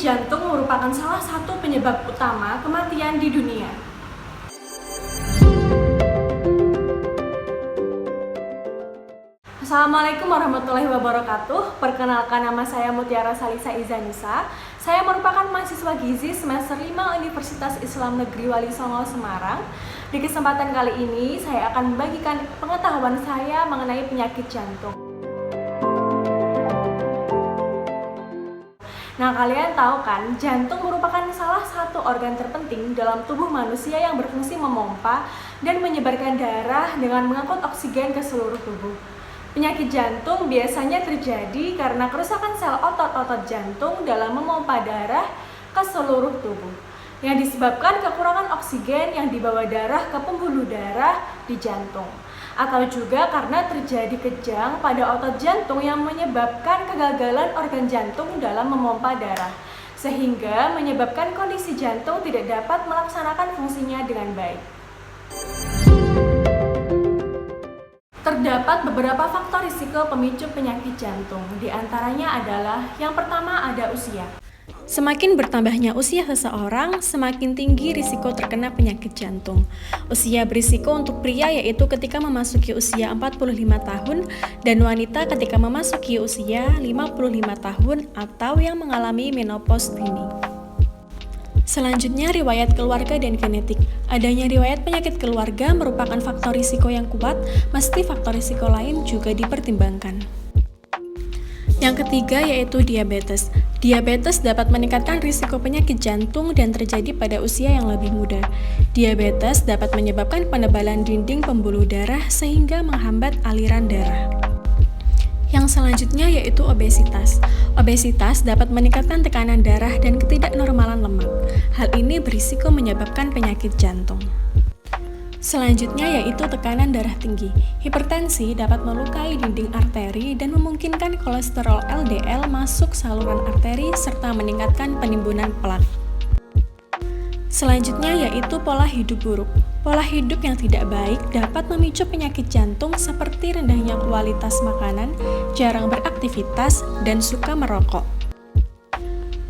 jantung merupakan salah satu penyebab utama kematian di dunia. Assalamualaikum warahmatullahi wabarakatuh. Perkenalkan, nama saya Mutiara Salisa Izanisa. Saya merupakan mahasiswa gizi semester 5 Universitas Islam Negeri Wali Songo Semarang. Di kesempatan kali ini saya akan membagikan pengetahuan saya mengenai penyakit jantung. Nah, kalian tahu kan, jantung merupakan salah satu organ terpenting dalam tubuh manusia yang berfungsi memompa dan menyebarkan darah dengan mengangkut oksigen ke seluruh tubuh. Penyakit jantung biasanya terjadi karena kerusakan sel otot-otot jantung dalam memompa darah ke seluruh tubuh, yang disebabkan kekurangan oksigen yang dibawa darah ke pembuluh darah di jantung, atau juga karena terjadi kejang pada otot jantung yang menyebabkan kegagalan organ jantung dalam memompa darah, sehingga menyebabkan kondisi jantung tidak dapat melaksanakan fungsinya dengan baik. Terdapat beberapa faktor risiko pemicu penyakit jantung. Di antaranya adalah yang pertama ada usia. Semakin bertambahnya usia seseorang, semakin tinggi risiko terkena penyakit jantung. Usia berisiko untuk pria yaitu ketika memasuki usia 45 tahun dan wanita ketika memasuki usia 55 tahun atau yang mengalami menopause dini. Selanjutnya, riwayat keluarga dan genetik. Adanya riwayat penyakit keluarga merupakan faktor risiko yang kuat, mesti faktor risiko lain juga dipertimbangkan. Yang ketiga yaitu diabetes. Diabetes dapat meningkatkan risiko penyakit jantung dan terjadi pada usia yang lebih muda. Diabetes dapat menyebabkan penebalan dinding pembuluh darah sehingga menghambat aliran darah. Yang selanjutnya yaitu obesitas. Obesitas dapat meningkatkan tekanan darah dan ketidaknormalan lemak. Hal ini berisiko menyebabkan penyakit jantung. Selanjutnya yaitu tekanan darah tinggi. Hipertensi dapat melukai dinding arteri dan memungkinkan kolesterol LDL masuk saluran arteri serta meningkatkan penimbunan plak. Selanjutnya yaitu pola hidup buruk. Pola hidup yang tidak baik dapat memicu penyakit jantung seperti rendahnya kualitas makanan, jarang beraktivitas, dan suka merokok.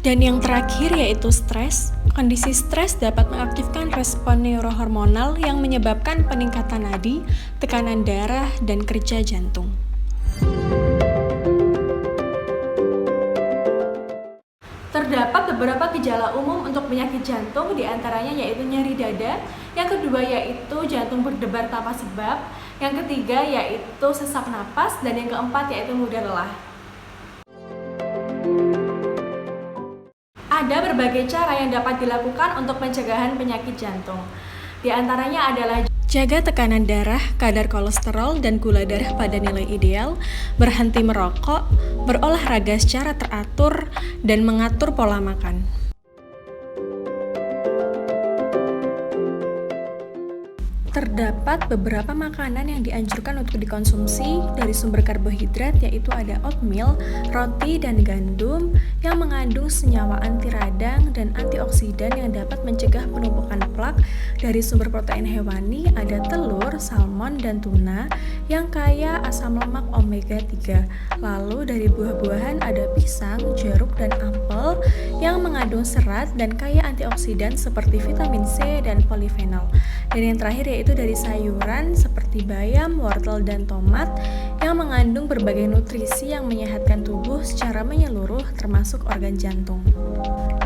Dan yang terakhir yaitu stres. Kondisi stres dapat mengaktifkan respon neurohormonal yang menyebabkan peningkatan nadi, tekanan darah, dan kerja jantung. Terdapat beberapa gejala umum untuk penyakit jantung, diantaranya yaitu nyeri dada, yang kedua yaitu jantung berdebar tanpa sebab, yang ketiga yaitu sesak napas, dan yang keempat yaitu mudah lelah. Ada berbagai cara yang dapat dilakukan untuk pencegahan penyakit jantung. Di antaranya adalah jaga tekanan darah, kadar kolesterol, dan gula darah pada nilai ideal, berhenti merokok, berolahraga secara teratur, dan mengatur pola makan. Terdapat beberapa makanan yang dianjurkan untuk dikonsumsi dari sumber karbohidrat, yaitu ada oatmeal, roti, dan gandum yang mengandung senyawa anti radang dan antioksidan yang dapat mencegah penumpukan plak. Dari sumber protein hewani ada telur, salmon, dan tuna yang kaya asam lemak omega 3. Lalu dari buah-buahan ada pisang, jeruk, dan apel yang mengandung serat dan kaya antioksidan seperti vitamin C dan polifenol. Dan yang terakhir yaitu dari sayuran seperti bayam, wortel, dan tomat yang mengandung berbagai nutrisi yang menyehatkan tubuh secara menyeluruh termasuk organ jantung.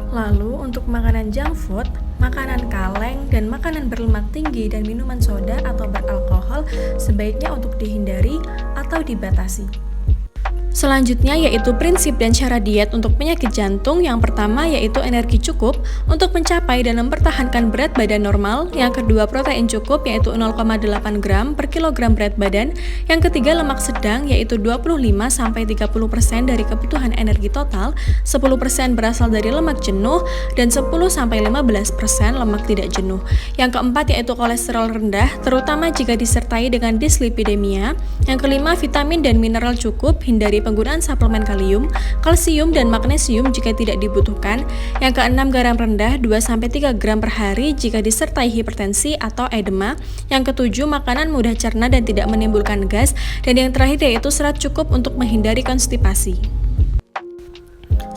Lalu untuk makanan junk food, makanan kaleng, dan makanan berlemak tinggi dan minuman soda atau beralkohol sebaiknya untuk dihindari atau dibatasi. Selanjutnya yaitu prinsip dan cara diet untuk penyakit jantung. Yang pertama yaitu energi cukup untuk mencapai dan mempertahankan berat badan normal. Yang kedua protein cukup yaitu 0,8 gram per kilogram berat badan. Yang ketiga lemak sedang yaitu 25-30% dari kebutuhan energi total, 10% berasal dari lemak jenuh, dan 10-15% lemak tidak jenuh. Yang keempat yaitu kolesterol rendah terutama jika disertai dengan dislipidemia. Yang kelima vitamin dan mineral cukup, hindari penggunaan suplemen kalium, kalsium, dan magnesium jika tidak dibutuhkan. Yang keenam, garam rendah 2-3 gram per hari jika disertai hipertensi atau edema. Yang ketujuh, makanan mudah cerna dan tidak menimbulkan gas. Dan yang terakhir yaitu serat cukup untuk menghindari konstipasi.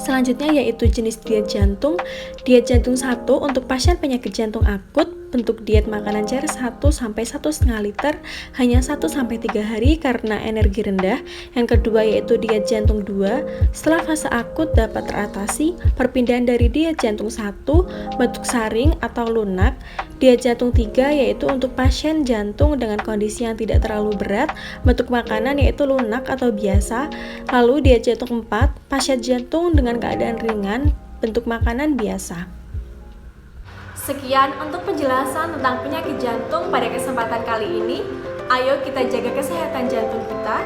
Selanjutnya yaitu jenis diet jantung. Diet jantung 1 untuk pasien penyakit jantung akut, bentuk diet makanan cair 1 sampai 1,5 liter hanya 1 sampai 3 hari karena energi rendah. Yang kedua yaitu diet jantung 2. Setelah fase akut dapat teratasi, perpindahan dari diet jantung 1 bentuk saring atau lunak. Diet jantung 3 yaitu untuk pasien jantung dengan kondisi yang tidak terlalu berat, bentuk makanan yaitu lunak atau biasa. Lalu diet jantung 4, pasien jantung dengan keadaan ringan, bentuk makanan biasa. Sekian untuk penjelasan tentang penyakit jantung pada kesempatan kali ini. Ayo kita jaga kesehatan jantung kita,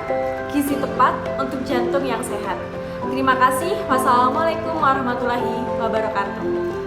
gizi tepat untuk jantung yang sehat. Terima kasih. Wassalamualaikum warahmatullahi wabarakatuh.